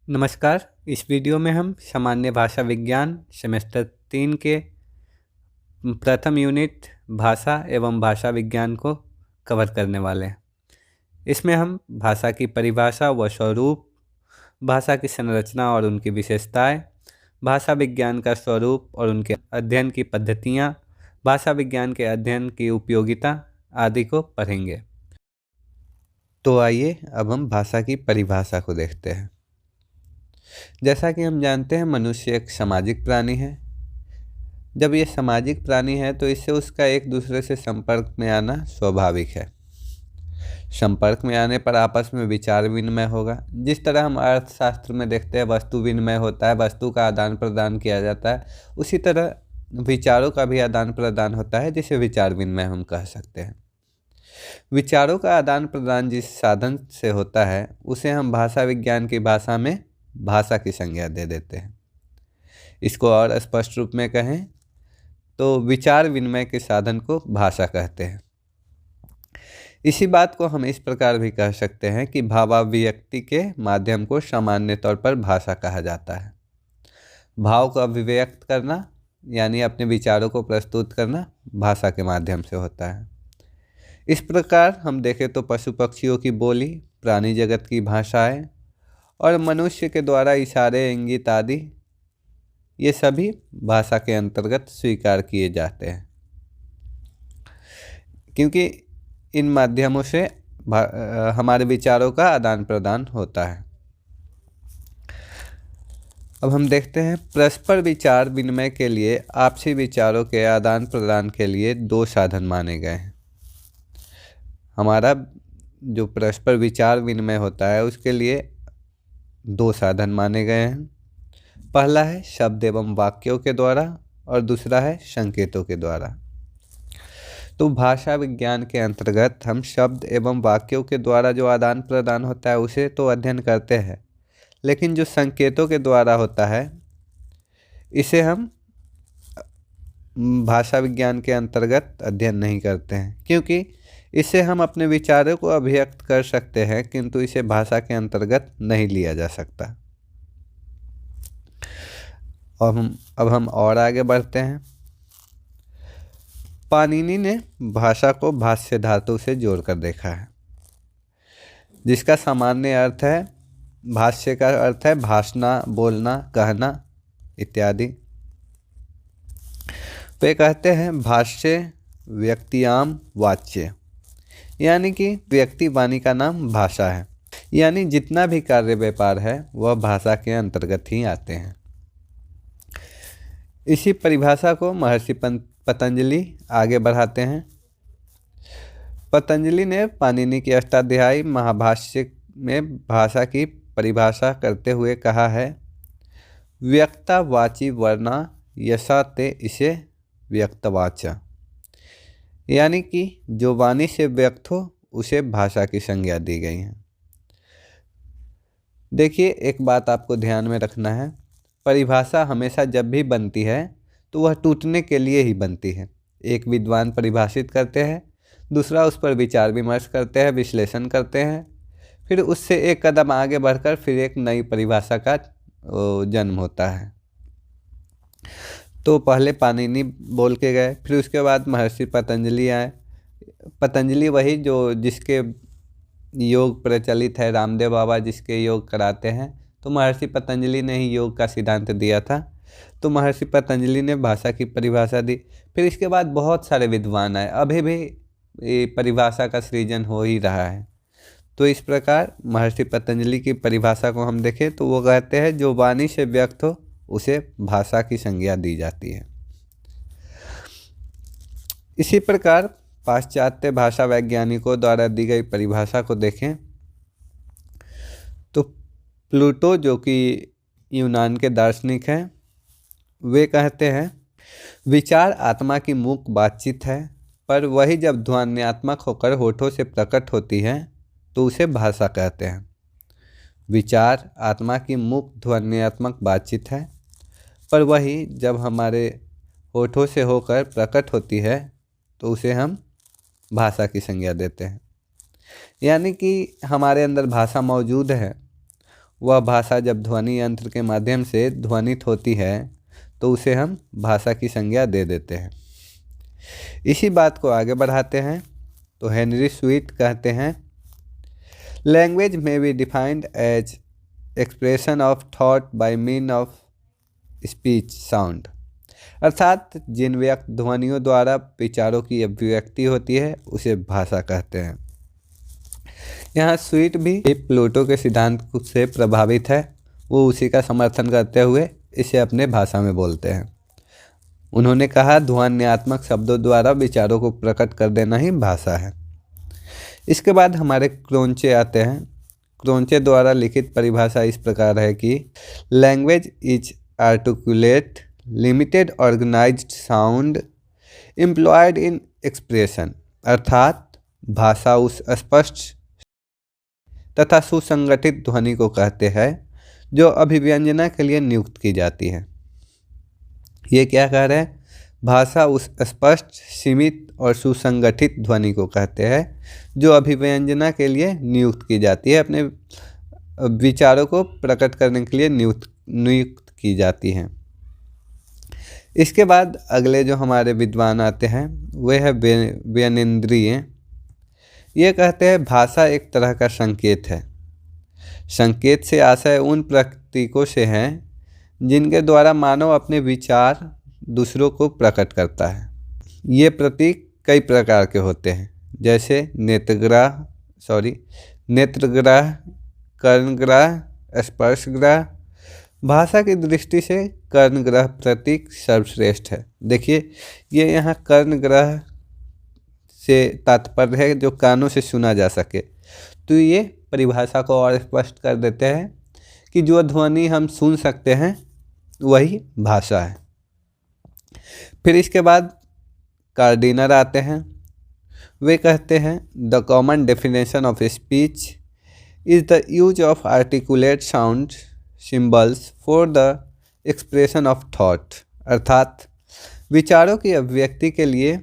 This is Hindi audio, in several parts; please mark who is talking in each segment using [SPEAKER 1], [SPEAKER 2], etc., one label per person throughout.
[SPEAKER 1] नमस्कार। इस वीडियो में हम सामान्य भाषा विज्ञान सेमेस्टर 3 के प्रथम यूनिट भाषा एवं भाषा विज्ञान को कवर करने वाले हैं। इसमें हम भाषा की परिभाषा व स्वरूप, भाषा की संरचना और उनकी विशेषताएं, भाषा विज्ञान का स्वरूप और उनके अध्ययन की पद्धतियां, भाषा विज्ञान के अध्ययन की उपयोगिता आदि को पढ़ेंगे। तो आइए अब हम भाषा की परिभाषा को देखते हैं। जैसा कि हम जानते हैं, मनुष्य एक सामाजिक प्राणी है। जब ये सामाजिक प्राणी है तो इससे उसका एक दूसरे से संपर्क में आना स्वाभाविक है। संपर्क में आने पर आपस में विचार विनिमय होगा। जिस तरह हम अर्थशास्त्र में देखते हैं वस्तु विनिमय होता है, वस्तु का आदान प्रदान किया जाता है, उसी तरह विचारों का भी आदान प्रदान होता है, जिसे विचार विनिमय हम कह सकते हैं। विचारों का आदान प्रदान जिस साधन से होता है उसे हम भाषा विज्ञान की भाषा में भाषा की संज्ञा दे देते हैं। इसको और स्पष्ट रूप में कहें तो विचार विनिमय के साधन को भाषा कहते हैं। इसी बात को हम इस प्रकार भी कह सकते हैं कि भावाभिव्यक्ति के माध्यम को सामान्य तौर पर भाषा कहा जाता है। भाव को अभिव्यक्त करना यानी अपने विचारों को प्रस्तुत करना भाषा के माध्यम से होता है। इस प्रकार हम देखें तो पशु पक्षियों की बोली, प्राणी जगत की भाषाएं और मनुष्य के द्वारा इशारे, इंगित आदि ये सभी भाषा के अंतर्गत स्वीकार किए जाते हैं, क्योंकि इन माध्यमों से हमारे विचारों का आदान प्रदान होता है। अब हम देखते हैं परस्पर विचार विनिमय के लिए आपसी विचारों के आदान प्रदान के लिए दो साधन माने गए हैं। हमारा जो परस्पर विचार विनिमय होता है उसके लिए दो साधन माने गए हैं। पहला है शब्द एवं वाक्यों के द्वारा और दूसरा है संकेतों के द्वारा। तो भाषा विज्ञान के अंतर्गत हम शब्द एवं वाक्यों के द्वारा जो आदान प्रदान होता है उसे तो अध्ययन करते हैं, लेकिन जो संकेतों के द्वारा होता है इसे हम भाषा विज्ञान के अंतर्गत अध्ययन नहीं करते हैं, क्योंकि इससे हम अपने विचारों को अभिव्यक्त कर सकते हैं, किंतु इसे भाषा के अंतर्गत नहीं लिया जा सकता। अब हम और आगे बढ़ते हैं। पाणिनि ने भाषा को भाष्य धातु से जोड़कर देखा है, जिसका सामान्य अर्थ है, भाष्य का अर्थ है भाषना, बोलना, कहना इत्यादि। वे कहते हैं भाष्य व्यक्तियाम वाच्य, यानी कि व्यक्ति वाणी का नाम भाषा है, यानी जितना भी कार्य व्यापार है वह भाषा के अंतर्गत ही आते हैं। इसी परिभाषा को महर्षि पतंजलि आगे बढ़ाते हैं। पतंजलि ने पाणिनि की अष्टाध्यायी महाभाष्य में भाषा की परिभाषा करते हुए कहा है, व्यक्ता वाची वर्णा यशा ते इसे व्यक्तवाचा, यानी कि जो वाणी से व्यक्त हो उसे भाषा की संज्ञा दी गई है। देखिए, एक बात आपको ध्यान में रखना है, परिभाषा हमेशा जब भी बनती है तो वह टूटने के लिए ही बनती है। एक विद्वान परिभाषित करते हैं, दूसरा उस पर विचार विमर्श करते हैं, विश्लेषण करते हैं, फिर उससे एक कदम आगे बढ़कर फिर एक नई परिभाषा का जन्म होता है। तो पहले पाणिनि बोल के गए, फिर उसके बाद महर्षि पतंजलि आए। पतंजलि वही जो जिसके योग प्रचलित है, रामदेव बाबा जिसके योग कराते हैं, तो महर्षि पतंजलि ने ही योग का सिद्धांत दिया था। तो महर्षि पतंजलि ने भाषा की परिभाषा दी। फिर इसके बाद बहुत सारे विद्वान आए, अभी भी परिभाषा का सृजन हो ही रहा है। तो इस प्रकार महर्षि पतंजलि की परिभाषा को हम देखें तो वो कहते हैं जो वाणी से व्यक्त हो उसे भाषा की संज्ञा दी जाती है। इसी प्रकार पाश्चात्य भाषा वैज्ञानिकों द्वारा दी गई परिभाषा को देखें तो प्लूटो, जो कि यूनान के दार्शनिक हैं, वे कहते हैं विचार आत्मा की मूक बातचीत है, पर वही जब ध्वन्यात्मक होकर होठों से प्रकट होती है तो उसे भाषा कहते हैं। विचार आत्मा की मूक ध्वन्यात्मक बातचीत है, पर वही जब हमारे होठों से होकर प्रकट होती है तो उसे हम भाषा की संज्ञा देते हैं। यानी कि हमारे अंदर भाषा मौजूद है वह भाषा जब ध्वनि यंत्र के माध्यम से ध्वनित होती है तो उसे हम भाषा की संज्ञा दे देते हैं। इसी बात को आगे बढ़ाते हैं तो हेनरी स्वीट कहते हैं, language may be defined as expression of thought by mean of speech sound, अर्थात जिन व्यक्त ध्वनियों द्वारा विचारों की अभिव्यक्ति होती है उसे भाषा कहते हैं। यहाँ स्वीट भी प्लूटो के सिद्धांत से प्रभावित है, वो उसी का समर्थन करते हुए इसे अपने भाषा में बोलते हैं। उन्होंने कहा, ध्वन्यात्मक शब्दों द्वारा विचारों को प्रकट कर देना ही भाषा है। इसके बाद हमारे क्रोंचे आते हैं। क्रोंचे द्वारा लिखित परिभाषा इस प्रकार है कि language is articulate limited organised sound employed in expression, अर्थात भाषा उस स्पष्ट तथा सुसंगठित ध्वनि को कहते हैं जो अभिव्यंजना के लिए नियुक्त की जाती है। ये क्या कह रहे हैं? भाषा उस स्पष्ट, सीमित और सुसंगठित ध्वनि को कहते हैं जो अभिव्यंजना के लिए नियुक्त की जाती है, अपने विचारों को प्रकट करने के लिए नियुक्त की जाती हैं। इसके बाद अगले जो हमारे विद्वान आते हैं वे है व्यनेंद्रिय। ये कहते हैं भाषा एक तरह का संकेत है। संकेत से आशय उन प्रतीकों से हैं जिनके द्वारा मानव अपने विचार दूसरों को प्रकट करता है। ये प्रतीक कई प्रकार के होते हैं, जैसे नेत्रग्रह, कर्णग्रह, स्पर्शग्रह। भाषा की दृष्टि से कर्णग्रह प्रतीक सर्वश्रेष्ठ है। देखिए, ये यहाँ कर्णग्रह से तात्पर्य है जो कानों से सुना जा सके। तो ये परिभाषा को और स्पष्ट कर देते हैं कि जो ध्वनि हम सुन सकते हैं वही भाषा है। फिर इसके बाद कार्डिनर आते हैं। वे कहते हैं, the common definition of speech is the use of articulate sound symbols for the expression of thought, अर्थात विचारों की अभिव्यक्ति के लिए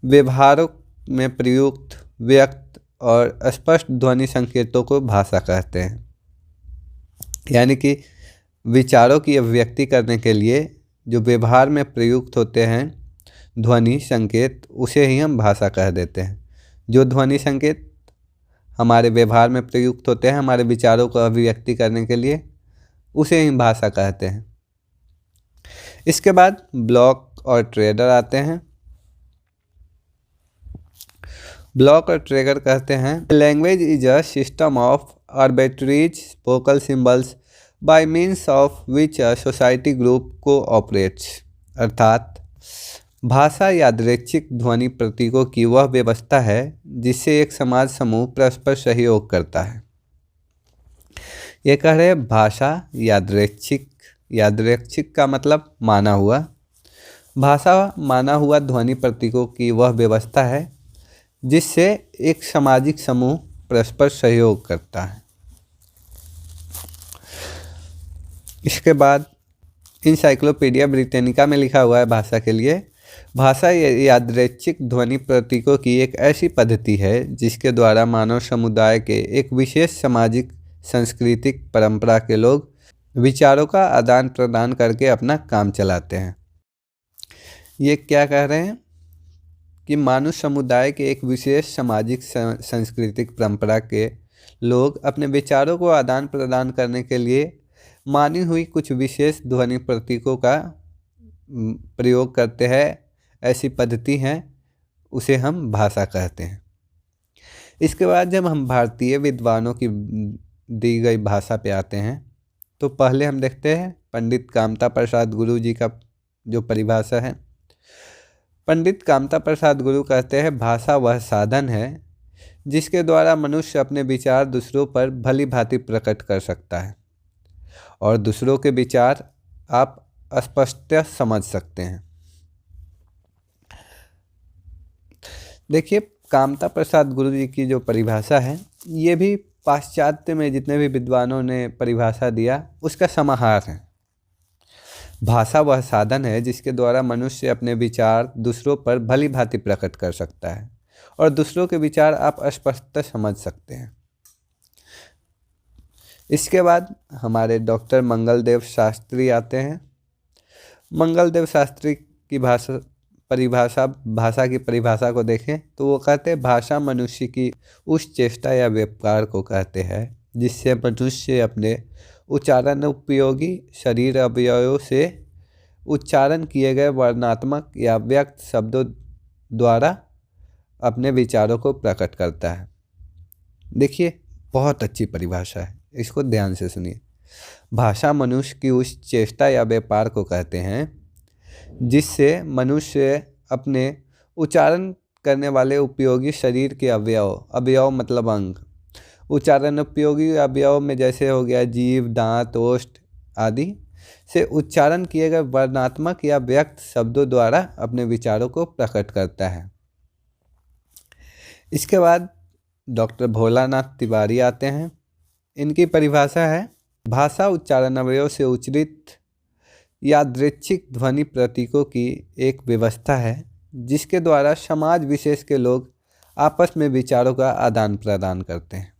[SPEAKER 1] व्यवहारों में प्रयुक्त व्यक्त और स्पष्ट ध्वनि संकेतों को भाषा कहते हैं। यानी कि विचारों की अभिव्यक्ति करने के लिए जो व्यवहार में प्रयुक्त होते हैं ध्वनि संकेत, उसे ही हम भाषा कह देते हैं। जो ध्वनि संकेत हमारे व्यवहार में प्रयुक्त होते हैं हमारे विचारों को अभिव्यक्ति करने के लिए, उसे ही भाषा कहते हैं। इसके बाद ब्लॉक और ट्रेगर आते हैं। ब्लॉक और ट्रेगर कहते हैं, language is a system of arbitrary vocal symbols by means of which a society group cooperates, अर्थात भाषा यादृच्छिक ध्वनि प्रतीकों की वह व्यवस्था है जिससे एक समाज समूह परस्पर सहयोग करता है। ये कह रहे हैं भाषा यादृच्छिक। यादृच्छिक का मतलब माना हुआ। भाषा माना हुआ ध्वनि प्रतीकों की वह व्यवस्था है जिससे एक सामाजिक समूह परस्पर सहयोग करता है। इसके बाद इंसाइक्लोपीडिया ब्रिटेनिका में लिखा हुआ है भाषा के लिए, भाषा यादृच्छिक ध्वनि प्रतीकों की एक ऐसी पद्धति है जिसके द्वारा मानव समुदाय के एक विशेष सामाजिक सांस्कृतिक परंपरा के लोग विचारों का आदान प्रदान करके अपना काम चलाते हैं। ये क्या कह रहे हैं कि मानव समुदाय के एक विशेष सामाजिक सांस्कृतिक परंपरा के लोग अपने विचारों को आदान प्रदान करने के लिए मानी हुई कुछ विशेष ध्वनि प्रतीकों का प्रयोग करते हैं। ऐसी पद्धति है, उसे हम भाषा कहते हैं। इसके बाद जब हम भारतीय विद्वानों की दी गई भाषा पे आते हैं तो पहले हम देखते हैं पंडित कामता प्रसाद गुरु जी का जो परिभाषा है। पंडित कामता प्रसाद गुरु कहते हैं, भाषा वह साधन है जिसके द्वारा मनुष्य अपने विचार दूसरों पर भली भांति प्रकट कर सकता है और दूसरों के विचार आप स्पष्ट समझ सकते हैं। देखिए, कामता प्रसाद गुरु जी की जो परिभाषा है ये भी पाश्चात्य में जितने भी विद्वानों ने परिभाषा दिया उसका समाहार है। भाषा वह साधन है जिसके द्वारा मनुष्य अपने विचार दूसरों पर भली भांति प्रकट कर सकता है और दूसरों के विचार आप स्पष्ट समझ सकते हैं। इसके बाद हमारे डॉक्टर मंगलदेव शास्त्री आते हैं। मंगलदेव शास्त्री की भाषा की परिभाषा को देखें तो वो कहते हैं भाषा मनुष्य की उस चेष्टा या व्यापार को कहते हैं जिससे मनुष्य अपने उच्चारण उपयोगी शरीर अवयवों से उच्चारण किए गए वर्णात्मक या व्यक्त शब्दों द्वारा अपने विचारों को प्रकट करता है। देखिए, बहुत अच्छी परिभाषा है, इसको ध्यान से सुनिए। भाषा मनुष्य की उस चेष्टा या व्यापार को कहते हैं जिससे मनुष्य अपने उच्चारण करने वाले उपयोगी शरीर के अवयव मतलब अंग, उच्चारण उपयोगी अवयव में जैसे हो गया जीभ, दांत, ओष्ठ आदि से उच्चारण किए गए वर्णात्मक या व्यक्त शब्दों द्वारा अपने विचारों को प्रकट करता है। इसके बाद डॉक्टर भोलानाथ तिवारी आते हैं। इनकी परिभाषा है भाषा उच्चारण अवयव से उच्चरित यादृच्छिक ध्वनि प्रतीकों की एक व्यवस्था है जिसके द्वारा समाज विशेष के लोग आपस में विचारों का आदान प्रदान करते हैं।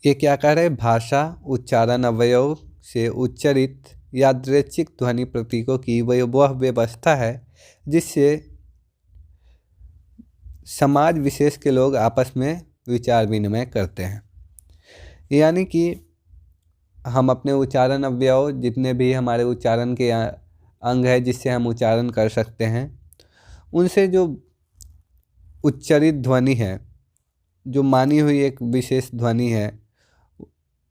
[SPEAKER 1] ये क्या कह रहे हैं? भाषा उच्चारण अवयव से उच्चरित यादृच्छिक ध्वनि प्रतीकों की वह व्यवस्था है जिससे समाज विशेष के लोग आपस में विचार विनिमय करते हैं। यानी कि हम अपने उच्चारण अवयव, जितने भी हमारे उच्चारण के अंग है जिससे हम उच्चारण कर सकते हैं, उनसे जो उच्चरित ध्वनि है, जो मानी हुई एक विशेष ध्वनि है,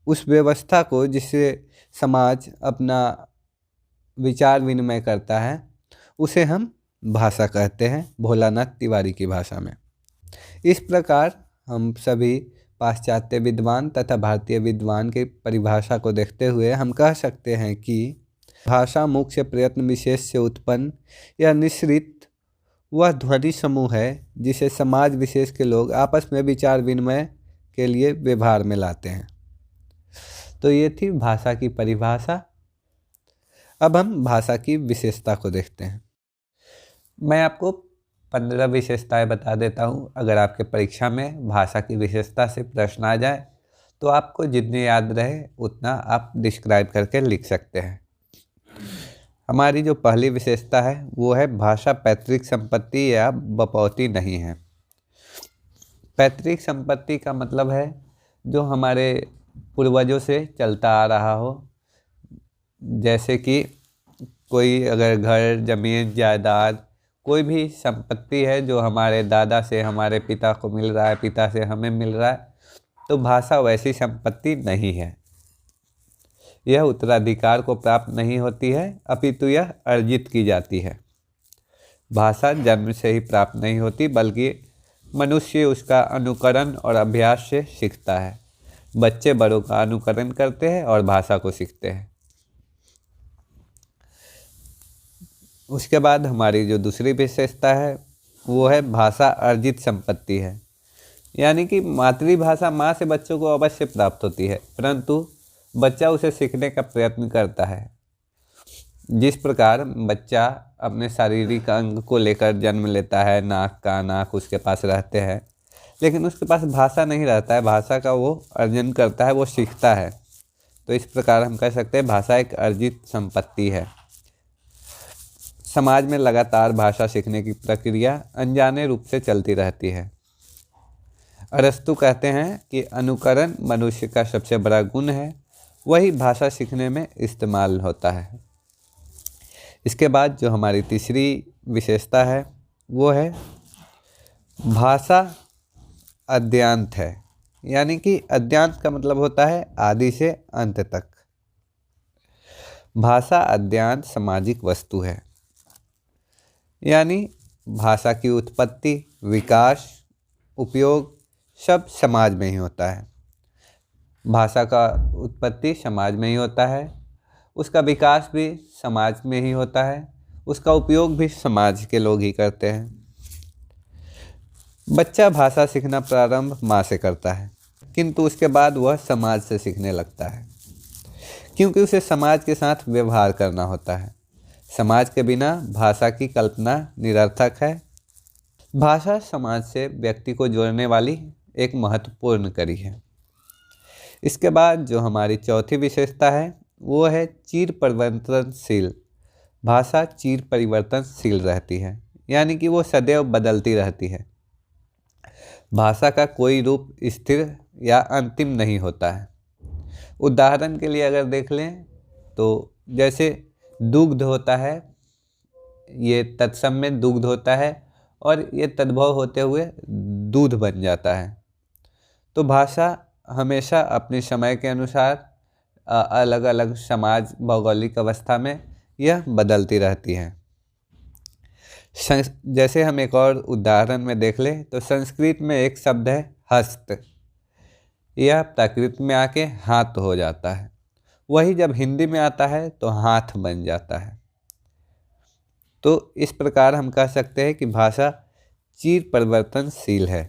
[SPEAKER 1] उस व्यवस्था को जिससे समाज अपना विचार विनिमय करता है, उसे हम भाषा कहते हैं भोलानाथ तिवारी की भाषा में। इस प्रकार हम सभी पाश्चात्य विद्वान तथा भारतीय विद्वान की परिभाषा को देखते हुए हम कह सकते हैं कि भाषा मुख्य प्रयत्न विशेष से उत्पन्न या निश्रित वह ध्वनि समूह है जिसे समाज विशेष के लोग आपस में विचार विनिमय के लिए व्यवहार में लाते हैं। तो ये थी भाषा की परिभाषा। अब हम भाषा की विशेषता को देखते हैं। मैं आपको 15 विशेषताएं बता देता हूँ। अगर आपके परीक्षा में भाषा की विशेषता से प्रश्न आ जाए तो आपको जितनी याद रहे उतना आप डिस्क्राइब करके लिख सकते हैं। हमारी जो पहली विशेषता है वो है भाषा पैतृक संपत्ति या बपौती नहीं है। पैतृक संपत्ति का मतलब है जो हमारे पूर्वजों से चलता आ रहा हो, जैसे कि कोई अगर घर, जमीन, जायदाद, कोई भी संपत्ति है जो हमारे दादा से हमारे पिता को मिल रहा है, पिता से हमें मिल रहा है, तो भाषा वैसी संपत्ति नहीं है। यह उत्तराधिकार को प्राप्त नहीं होती है, अपितु यह अर्जित की जाती है। भाषा जन्म से ही प्राप्त नहीं होती, बल्कि मनुष्य उसका अनुकरण और अभ्यास से सीखता है। बच्चे बड़ों का अनुकरण करते हैं और भाषा को सीखते हैं। उसके बाद हमारी जो दूसरी विशेषता है वो है भाषा अर्जित संपत्ति है। यानी कि मातृभाषा माँ से बच्चों को अवश्य प्राप्त होती है, परंतु बच्चा उसे सीखने का प्रयत्न करता है। जिस प्रकार बच्चा अपने शारीरिक अंग को लेकर जन्म लेता है, नाक उसके पास रहते हैं, लेकिन उसके पास भाषा नहीं रहता है, भाषा का वो अर्जन करता है, वो सीखता है। तो इस प्रकार हम कह सकते हैं भाषा एक अर्जित संपत्ति है। समाज में लगातार भाषा सीखने की प्रक्रिया अनजाने रूप से चलती रहती है। अरस्तु कहते हैं कि अनुकरण मनुष्य का सबसे बड़ा गुण है, वही भाषा सीखने में इस्तेमाल होता है। इसके बाद जो हमारी तीसरी विशेषता है वो है भाषा अद्यांत है। यानी कि अद्यांत का मतलब होता है आदि से अंत तक। भाषा अद्यांत सामाजिक वस्तु है। यानी भाषा की उत्पत्ति, विकास, उपयोग सब समाज में ही होता है। भाषा का उत्पत्ति समाज में ही होता है, उसका विकास भी समाज में ही होता है, उसका उपयोग भी समाज के लोग ही करते हैं। बच्चा भाषा सीखना प्रारंभ माँ से करता है, किंतु उसके बाद वह समाज से सीखने लगता है, क्योंकि उसे समाज के साथ व्यवहार करना होता है। समाज के बिना भाषा की कल्पना निरर्थक है। भाषा समाज से व्यक्ति को जोड़ने वाली एक महत्वपूर्ण कड़ी है। इसके बाद जो हमारी चौथी विशेषता है वो है चिर परिवर्तनशील। भाषा चिर परिवर्तनशील रहती है, यानी कि वो सदैव बदलती रहती है। भाषा का कोई रूप स्थिर या अंतिम नहीं होता है। उदाहरण के लिए अगर देख लें तो जैसे दुग्ध होता है, ये तत्सम में दुग्ध होता है और ये तद्भव होते हुए दूध बन जाता है। तो भाषा हमेशा अपने समय के अनुसार अलग अलग समाज भौगोलिक अवस्था में यह बदलती रहती है। जैसे हम एक और उदाहरण में देख लें तो संस्कृत में एक शब्द है हस्त, यह प्राकृत में आके हाथ हो जाता है, वही जब हिंदी में आता है तो हाथ बन जाता है। तो इस प्रकार हम कह सकते हैं कि भाषा चिर परिवर्तनशील है।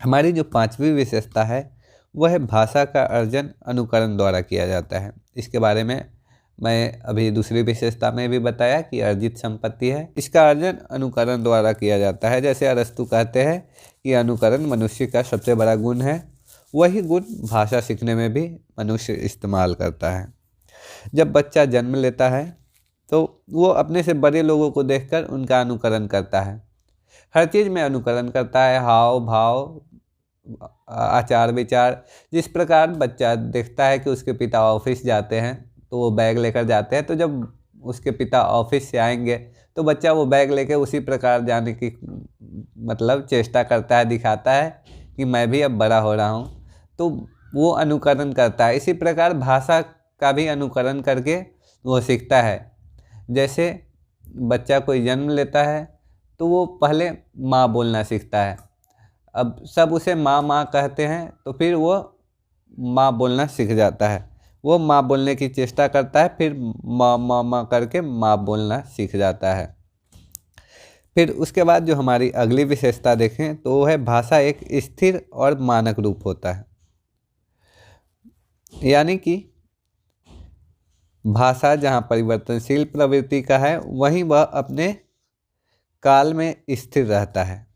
[SPEAKER 1] हमारी जो पांचवी विशेषता है वह है भाषा का अर्जन अनुकरण द्वारा किया जाता है। इसके बारे में मैं अभी दूसरी विशेषता में भी बताया कि अर्जित संपत्ति है, इसका अर्जन अनुकरण द्वारा किया जाता है। जैसे अरस्तु कहते हैं कि अनुकरण मनुष्य का सबसे बड़ा गुण है, वही गुण भाषा सीखने में भी मनुष्य इस्तेमाल करता है। जब बच्चा जन्म लेता है तो वो अपने से बड़े लोगों को देखकर उनका अनुकरण करता है, हर चीज़ में अनुकरण करता है, हाव भाव, आचार विचार। जिस प्रकार बच्चा देखता है कि उसके पिता ऑफिस जाते हैं तो वो बैग लेकर जाते हैं, तो जब उसके पिता ऑफिस से आएंगे तो बच्चा वो बैग लेकर उसी प्रकार जाने की मतलब चेष्टा करता है, दिखाता है कि मैं भी अब बड़ा हो रहा हूँ, तो वो अनुकरण करता है। इसी प्रकार भाषा का भी अनुकरण करके वो सीखता है। जैसे बच्चा कोई जन्म लेता है तो वो पहले माँ बोलना सीखता है, अब सब उसे माँ माँ कहते हैं तो फिर वो माँ बोलना सीख जाता है, वो माँ बोलने की चेष्टा करता है, फिर माँ माँ माँ करके माँ बोलना सीख जाता है। फिर उसके बाद जो हमारी अगली विशेषता देखें तो वो है भाषा एक स्थिर और मानक रूप होता है। यानी कि भाषा जहाँ परिवर्तनशील प्रवृत्ति का है वहीं वह अपने काल में स्थिर रहता है।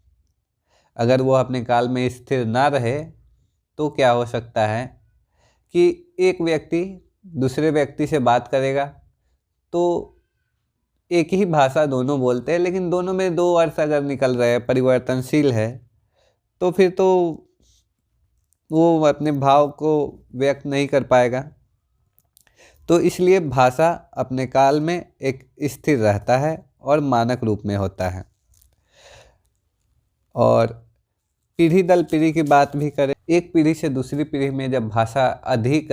[SPEAKER 1] अगर वो अपने काल में स्थिर ना रहे तो क्या हो सकता है कि एक व्यक्ति दूसरे व्यक्ति से बात करेगा तो एक ही भाषा दोनों बोलते हैं, लेकिन दोनों में दो अर्थ अगर निकल रहे हैं, परिवर्तनशील है, तो फिर तो वो अपने भाव को व्यक्त नहीं कर पाएगा। तो इसलिए भाषा अपने काल में एक स्थिर रहता है और मानक रूप में होता है। और पीढ़ी दर पीढ़ी की बात भी करें, एक पीढ़ी से दूसरी पीढ़ी में जब भाषा अधिक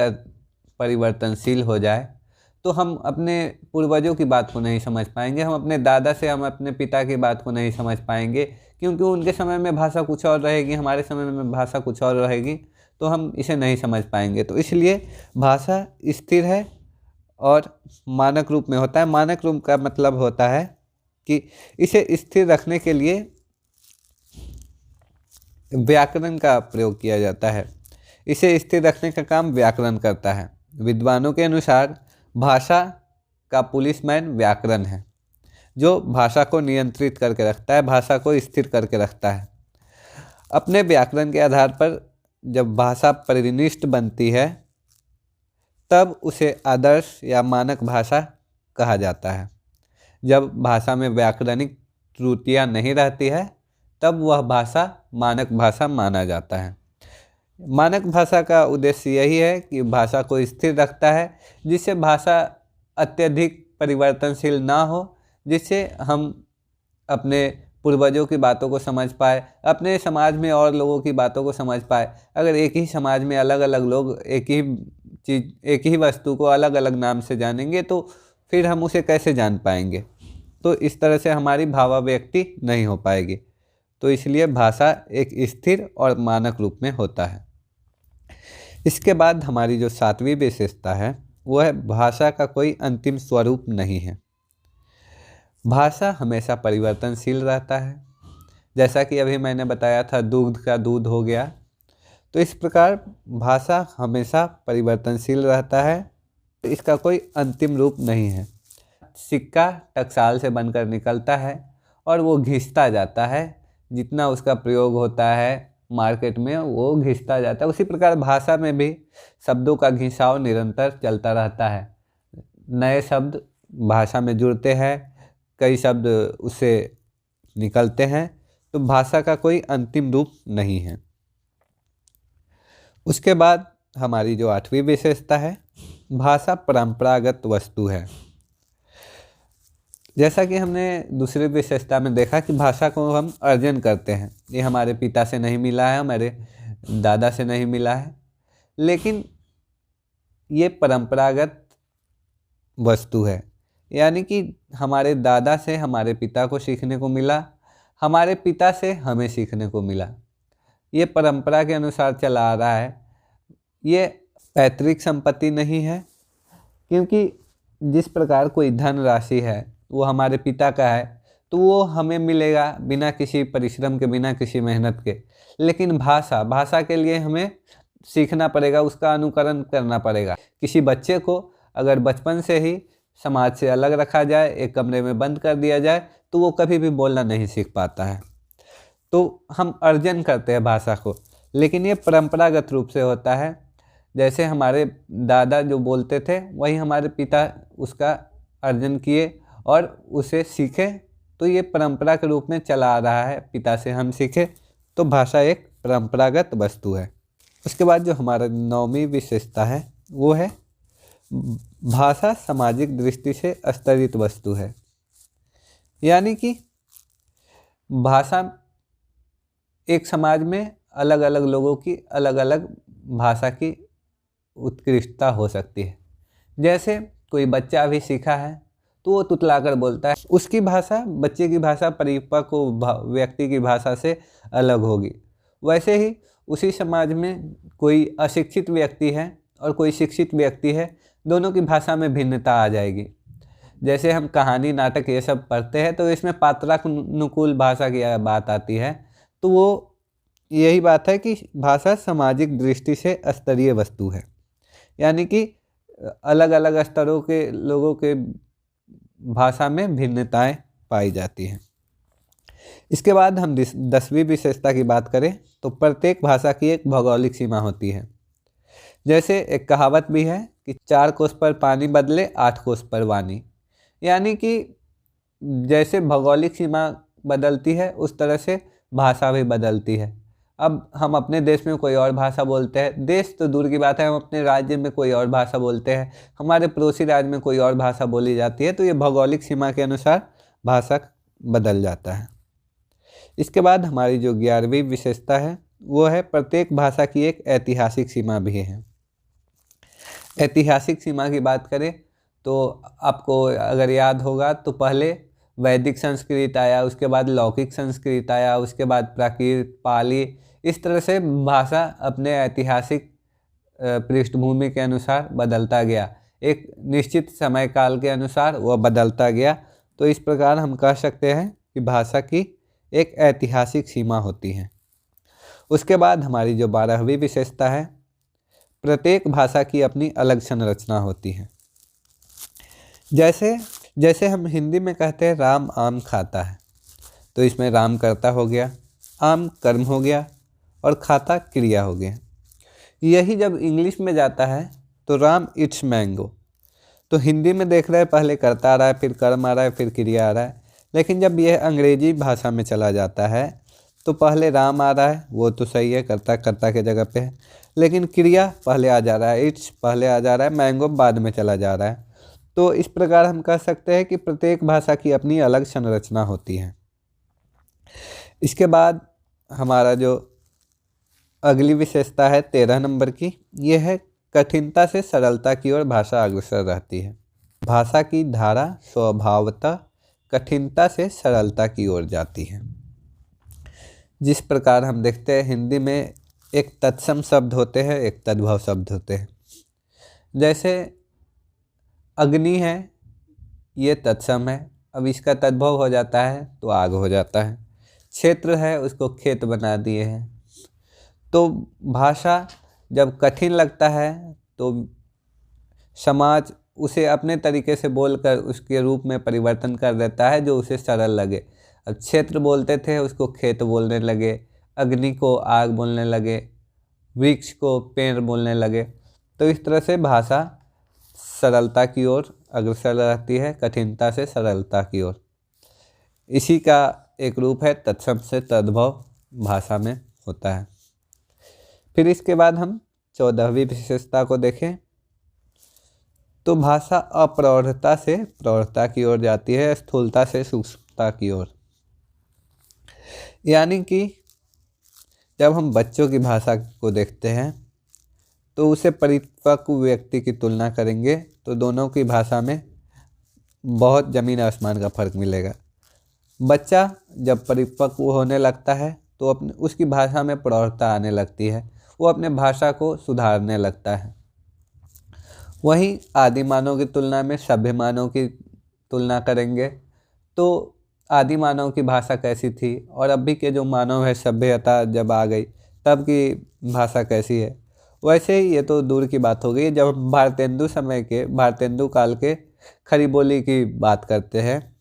[SPEAKER 1] परिवर्तनशील हो जाए तो हम अपने पूर्वजों की बात को नहीं समझ पाएंगे, हम अपने दादा से, हम अपने पिता की बात को नहीं समझ पाएंगे, क्योंकि उनके समय में भाषा कुछ और रहेगी, हमारे समय में भाषा कुछ और रहेगी, तो हम इसे नहीं समझ पाएंगे। तो इसलिए भाषा स्थिर है और मानक रूप में होता है। मानक रूप का मतलब होता है कि इसे स्थिर रखने के लिए व्याकरण का प्रयोग किया जाता है, इसे स्थिर रखने का काम व्याकरण करता है। विद्वानों के अनुसार भाषा का पुलिसमैन व्याकरण है, जो भाषा को नियंत्रित करके रखता है, भाषा को स्थिर करके रखता है। अपने व्याकरण के आधार पर जब भाषा परिनिष्ठ बनती है तब उसे आदर्श या मानक भाषा कहा जाता है। जब भाषा में व्याकरणिक त्रुटियां नहीं रहती है तब वह भाषा मानक भाषा माना जाता है। मानक भाषा का उद्देश्य यही है कि भाषा को स्थिर रखता है, जिससे भाषा अत्यधिक परिवर्तनशील ना हो, जिससे हम अपने पूर्वजों की बातों को समझ पाए, अपने समाज में और लोगों की बातों को समझ पाए। अगर एक ही समाज में अलग अलग लोग एक ही चीज़, एक ही वस्तु को अलग अलग नाम से जानेंगे तो फिर हम उसे कैसे जान पाएंगे? तो इस तरह से हमारी भावाव्यक्ति नहीं हो पाएगी। तो इसलिए भाषा एक स्थिर और मानक रूप में होता है। इसके बाद हमारी जो सातवीं विशेषता है वो है भाषा का कोई अंतिम स्वरूप नहीं है। भाषा हमेशा परिवर्तनशील रहता है, जैसा कि अभी मैंने बताया था दूध का दूध हो गया, तो इस प्रकार भाषा हमेशा परिवर्तनशील रहता है, इसका कोई अंतिम रूप नहीं है। सिक्का टकसाल से बनकर निकलता है और वो घिसता जाता है, जितना उसका प्रयोग होता है, मार्केट में वो घिसता जाता है। उसी प्रकार भाषा में भी शब्दों का घिसाव निरंतर चलता रहता है। नए शब्द भाषा में जुड़ते हैं, कई शब्द उससे निकलते हैं, तो भाषा का कोई अंतिम रूप नहीं है। उसके बाद हमारी जो 8वीं विशेषता है, भाषा परंपरागत वस्तु है। जैसा कि हमने दूसरी विशेषता में देखा कि भाषा को हम अर्जन करते हैं, ये हमारे पिता से नहीं मिला है, हमारे दादा से नहीं मिला है, लेकिन ये परंपरागत वस्तु है। यानी कि हमारे दादा से हमारे पिता को सीखने को मिला, हमारे पिता से हमें सीखने को मिला, ये परंपरा के अनुसार चला आ रहा है। ये पैतृक संपत्ति नहीं है, क्योंकि जिस प्रकार कोई धन राशि है वो हमारे पिता का है तो वो हमें मिलेगा बिना किसी परिश्रम के, बिना किसी मेहनत के। लेकिन भाषा के लिए हमें सीखना पड़ेगा, उसका अनुकरण करना पड़ेगा। किसी बच्चे को अगर बचपन से ही समाज से अलग रखा जाए, एक कमरे में बंद कर दिया जाए, तो वो कभी भी बोलना नहीं सीख पाता है। तो हम अर्जन करते हैं भाषा को, लेकिन ये परंपरागत रूप से होता है। जैसे हमारे दादा जो बोलते थे वही हमारे पिता उसका अर्जन किए और उसे सीखे, तो ये परंपरा के रूप में चला आ रहा है, पिता से हम सीखे। तो भाषा एक परंपरागत वस्तु है। उसके बाद जो हमारा 9वीं विशेषता है वो है भाषा सामाजिक दृष्टि से स्तरित वस्तु है। यानी कि भाषा एक समाज में अलग अलग लोगों की अलग अलग भाषा की उत्कृष्टता हो सकती है। जैसे कोई बच्चा अभी सीखा है तो वो तुतलाकर बोलता है, उसकी भाषा, बच्चे की भाषा परिपक्व व्यक्ति की भाषा से अलग होगी। वैसे ही उसी समाज में कोई अशिक्षित व्यक्ति है और कोई शिक्षित व्यक्ति है, दोनों की भाषा में भिन्नता आ जाएगी। जैसे हम कहानी, नाटक ये सब पढ़ते हैं तो इसमें पात्रानुकूल भाषा की बात आती है। तो वो यही बात है कि भाषा सामाजिक दृष्टि से स्तरीय वस्तु है। यानी कि अलग अलग स्तरों के लोगों के भाषा में भिन्नताएं पाई जाती हैं। इसके बाद हम 10वीं विशेषता की बात करें तो प्रत्येक भाषा की एक भौगोलिक सीमा होती है। जैसे एक कहावत भी है कि 4 कोस पर पानी बदले 8 कोस पर वाणी। यानी कि जैसे भौगोलिक सीमा बदलती है उस तरह से भाषा भी बदलती है। अब हम अपने देश में कोई और भाषा बोलते हैं, देश तो दूर की बात है, हम अपने राज्य में कोई और भाषा बोलते हैं, हमारे पड़ोसी राज्य में कोई और भाषा बोली जाती है। तो ये भौगोलिक सीमा के अनुसार भाषा बदल जाता है। इसके बाद हमारी जो 11वीं विशेषता है वो है प्रत्येक भाषा की एक ऐतिहासिक सीमा भी है। ऐतिहासिक सीमा की बात करें तो आपको अगर याद होगा तो पहले वैदिक संस्कृत आया, उसके बाद लौकिक संस्कृत आया, उसके बाद प्राकृत, पाली। इस तरह से भाषा अपने ऐतिहासिक पृष्ठभूमि के अनुसार बदलता गया, एक निश्चित समय काल के अनुसार वह बदलता गया। तो इस प्रकार हम कह सकते हैं कि भाषा की एक ऐतिहासिक सीमा होती है। उसके बाद हमारी जो 12वीं विशेषता है, प्रत्येक भाषा की अपनी अलग संरचना होती है। जैसे हम हिंदी में कहते हैं राम आम खाता है, तो इसमें राम कर्ता हो गया, आम कर्म हो गया और खाता क्रिया हो गया। यही जब इंग्लिश में जाता है तो राम इट्स मैंगो, तो हिंदी में देख रहे हैं पहले कर्ता आ रहा है, फिर कर्म आ रहा है, फिर क्रिया आ रहा है। लेकिन जब यह अंग्रेजी भाषा में चला जाता है तो पहले राम आ रहा है, वो तो सही है, कर्ता के जगह पे है, लेकिन क्रिया पहले आ जा रहा है, इट्स पहले आ जा रहा है, मैंगो बाद में चला जा रहा है। तो इस प्रकार हम कह सकते हैं कि प्रत्येक भाषा की अपनी अलग संरचना होती है। इसके बाद हमारा जो अगली विशेषता है 13 नंबर की, ये है कठिनता से सरलता की ओर भाषा अग्रसर रहती है। भाषा की धारा स्वभावतः कठिनता से सरलता की ओर जाती है। जिस प्रकार हम देखते हैं हिंदी में एक तत्सम शब्द होते हैं, एक तद्भव शब्द होते हैं। जैसे अग्नि है, ये तत्सम है, अब इसका तद्भव हो जाता है तो आग हो जाता है। क्षेत्र है, उसको खेत बना दिए हैं। तो भाषा जब कठिन लगता है तो समाज उसे अपने तरीके से बोलकर उसके रूप में परिवर्तन कर देता है जो उसे सरल लगे। अब क्षेत्र बोलते थे उसको खेत बोलने लगे, अग्नि को आग बोलने लगे, वृक्ष को पेड़ बोलने लगे। तो इस तरह से भाषा सरलता की ओर अग्रसर रहती है, कठिनता से सरलता की ओर। इसी का एक रूप है तत्सम से तद्भव भाषा में होता है। फिर इसके बाद हम 14वीं विशेषता को देखें तो भाषा अप्रौढ़ता से प्रौढ़ता की ओर जाती है, स्थूलता से सूक्ष्मता की ओर। यानी कि जब हम बच्चों की भाषा को देखते हैं तो उसे परिपक्व व्यक्ति की तुलना करेंगे तो दोनों की भाषा में बहुत ज़मीन आसमान का फर्क मिलेगा। बच्चा जब परिपक्व होने लगता है तो उसकी भाषा में प्रौढ़ता आने लगती है, वो अपने भाषा को सुधारने लगता है। वहीं आदि मानव की तुलना में सभ्य मानव की तुलना करेंगे तो आदि मानव की भाषा कैसी थी और अभी के जो मानव है, सभ्यता जब आ गई तब की भाषा कैसी है। वैसे ही ये तो दूर की बात हो गई। जब हम भारतेंदु काल के खड़ी बोली की बात करते हैं,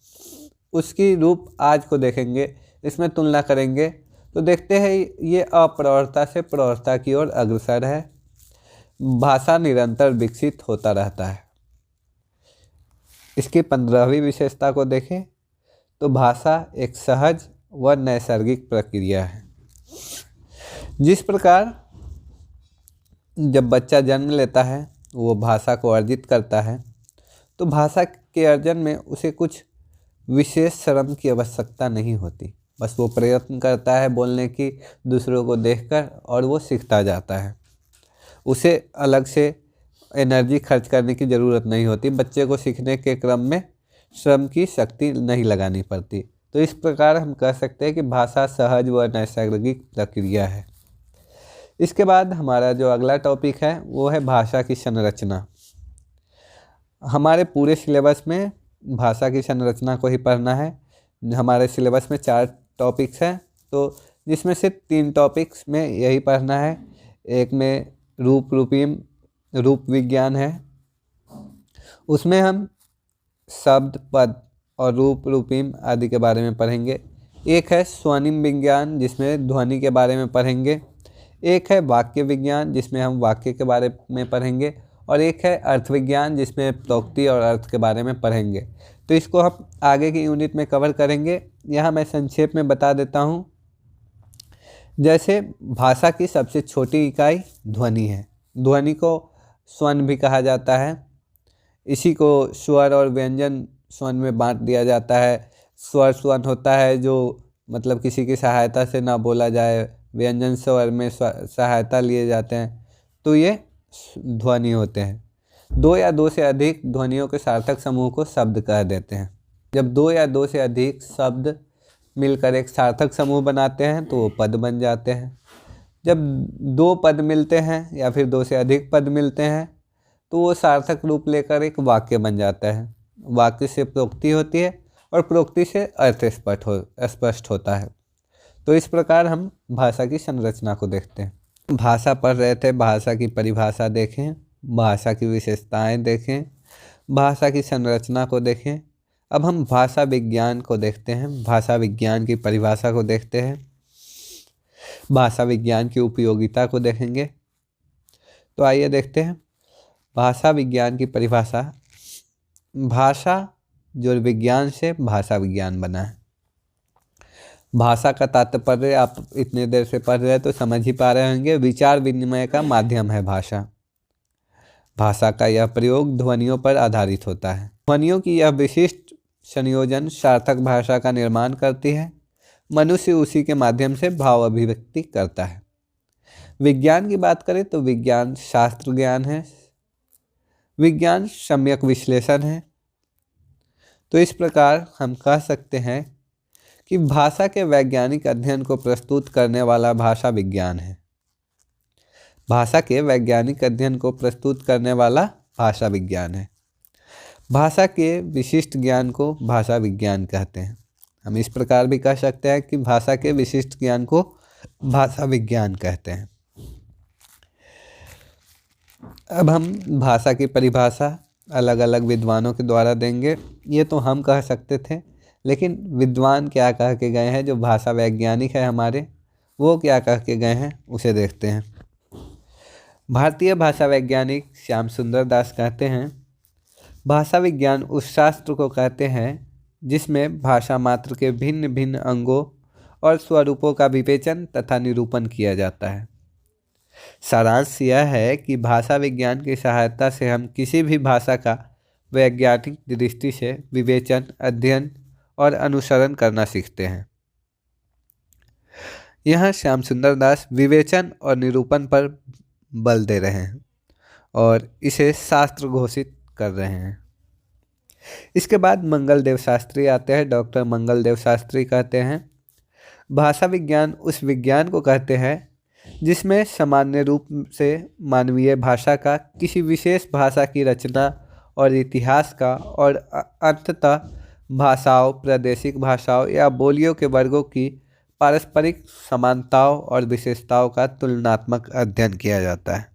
[SPEAKER 1] उसकी रूप आज को देखेंगे, इसमें तुलना करेंगे तो देखते हैं ये अप्रौढ़ता से प्रौढ़ता की ओर अग्रसर है। भाषा निरंतर विकसित होता रहता है। इसकी 15वीं विशेषता को देखें तो भाषा एक सहज व नैसर्गिक प्रक्रिया है। जिस प्रकार जब बच्चा जन्म लेता है वो भाषा को अर्जित करता है तो भाषा के अर्जन में उसे कुछ विशेष श्रम की आवश्यकता नहीं होती, बस वो प्रयत्न करता है बोलने की दूसरों को देखकर और वो सीखता जाता है। उसे अलग से एनर्जी खर्च करने की ज़रूरत नहीं होती, बच्चे को सीखने के क्रम में श्रम की शक्ति नहीं लगानी पड़ती। तो इस प्रकार हम कह सकते हैं कि भाषा सहज व नैसर्गिक प्रक्रिया है। इसके बाद हमारा जो अगला टॉपिक है वो है भाषा की संरचना। हमारे पूरे सिलेबस में भाषा की संरचना को ही पढ़ना है। हमारे सिलेबस में 4 टॉपिक्स हैं, तो जिसमें से 3 टॉपिक्स में यही पढ़ना है। एक में रूप विज्ञान है, उसमें हम शब्द, पद और रूपीम आदि के बारे में पढ़ेंगे। एक है स्वनिम विज्ञान जिसमें ध्वनि के बारे में पढ़ेंगे। एक है वाक्य विज्ञान जिसमें हम वाक्य के बारे में पढ़ेंगे और एक है अर्थ विज्ञान जिसमें प्रोक्ति और अर्थ के बारे में पढ़ेंगे। तो इसको हम आगे की यूनिट में कवर करेंगे। यहाँ मैं संक्षेप में बता देता हूँ। जैसे भाषा की सबसे छोटी इकाई ध्वनि है। ध्वनि को स्वन भी कहा जाता है। इसी को स्वर और व्यंजन स्वन में बांट दिया जाता है। स्वर स्वन होता है जो मतलब किसी की सहायता से ना बोला जाए, व्यंजन स्वर में सहायता लिए जाते हैं, तो ये ध्वनि होते हैं। 2 या 2 से अधिक ध्वनियों के सार्थक समूह को शब्द कह देते हैं। जब 2 या 2 से अधिक शब्द मिलकर एक सार्थक समूह बनाते हैं तो वो पद बन जाते हैं। जब 2 पद मिलते हैं या फिर 2 से अधिक पद मिलते हैं तो वो सार्थक रूप लेकर एक वाक्य बन जाता है। वाक्य से प्रोक्ति होती है और प्रोक्ति से अर्थ स्पष्ट होता है। तो इस प्रकार हम भाषा की संरचना को देखते हैं। भाषा पढ़ रहे थे, भाषा की परिभाषा देखें, भाषा की विशेषताएं देखें, भाषा की संरचना को देखें। अब हम भाषा विज्ञान को देखते हैं, भाषा विज्ञान की परिभाषा को देखते हैं, भाषा विज्ञान की उपयोगिता को देखेंगे। तो आइए देखते हैं भाषा विज्ञान की परिभाषा। भाषा जो विज्ञान से भाषा विज्ञान बना है। भाषा का तात्पर्य आप इतने देर से पढ़ रहे हैं तो समझ ही पा रहे होंगे, विचार विनिमय का माध्यम है भाषा। भाषा का यह प्रयोग ध्वनियों पर आधारित होता है। ध्वनियों की यह विशिष्ट संयोजन सार्थक भाषा का निर्माण करती है। मनुष्य उसी के माध्यम से भाव अभिव्यक्ति करता है। विज्ञान की बात करें तो विज्ञान शास्त्र ज्ञान है, विज्ञान सम्यक विश्लेषण है। तो इस प्रकार हम कह सकते हैं कि भाषा के वैज्ञानिक अध्ययन को प्रस्तुत करने वाला भाषा विज्ञान है। भाषा के वैज्ञानिक अध्ययन को प्रस्तुत करने वाला भाषा विज्ञान है। भाषा के विशिष्ट ज्ञान को भाषा विज्ञान कहते हैं। हम इस प्रकार भी कह सकते हैं कि भाषा के विशिष्ट ज्ञान को भाषा विज्ञान कहते हैं। अब हम भाषा की परिभाषा अलग अलग विद्वानों के द्वारा देंगे। ये तो हम कह सकते थे, लेकिन विद्वान क्या कह के गए हैं, जो भाषा वैज्ञानिक है हमारे, वो क्या कह के गए हैं उसे देखते हैं। भारतीय भाषा वैज्ञानिक श्याम सुंदर दास कहते हैं, भाषा विज्ञान उस शास्त्र को कहते हैं जिसमें भाषा मात्र के भिन्न भिन्न अंगों और स्वरूपों का विवेचन तथा निरूपण किया जाता है। सारांश यह है कि भाषा विज्ञान की सहायता से हम किसी भी भाषा का वैज्ञानिक दृष्टि से विवेचन, अध्ययन और अनुसरण करना सीखते हैं। यहाँ श्याम सुंदर दास विवेचन और निरूपण पर बल दे रहे हैं और इसे शास्त्र घोषित कर रहे हैं। इसके बाद मंगलदेव शास्त्री आते हैं। डॉक्टर मंगलदेव शास्त्री कहते हैं, भाषा विज्ञान उस विज्ञान को कहते हैं जिसमें सामान्य रूप से मानवीय भाषा का, किसी विशेष भाषा की रचना और इतिहास का और अंततः भाषाओं, प्रादेशिक भाषाओं या बोलियों के वर्गों की पारस्परिक समानताओं और विशेषताओं का तुलनात्मक अध्ययन किया जाता है।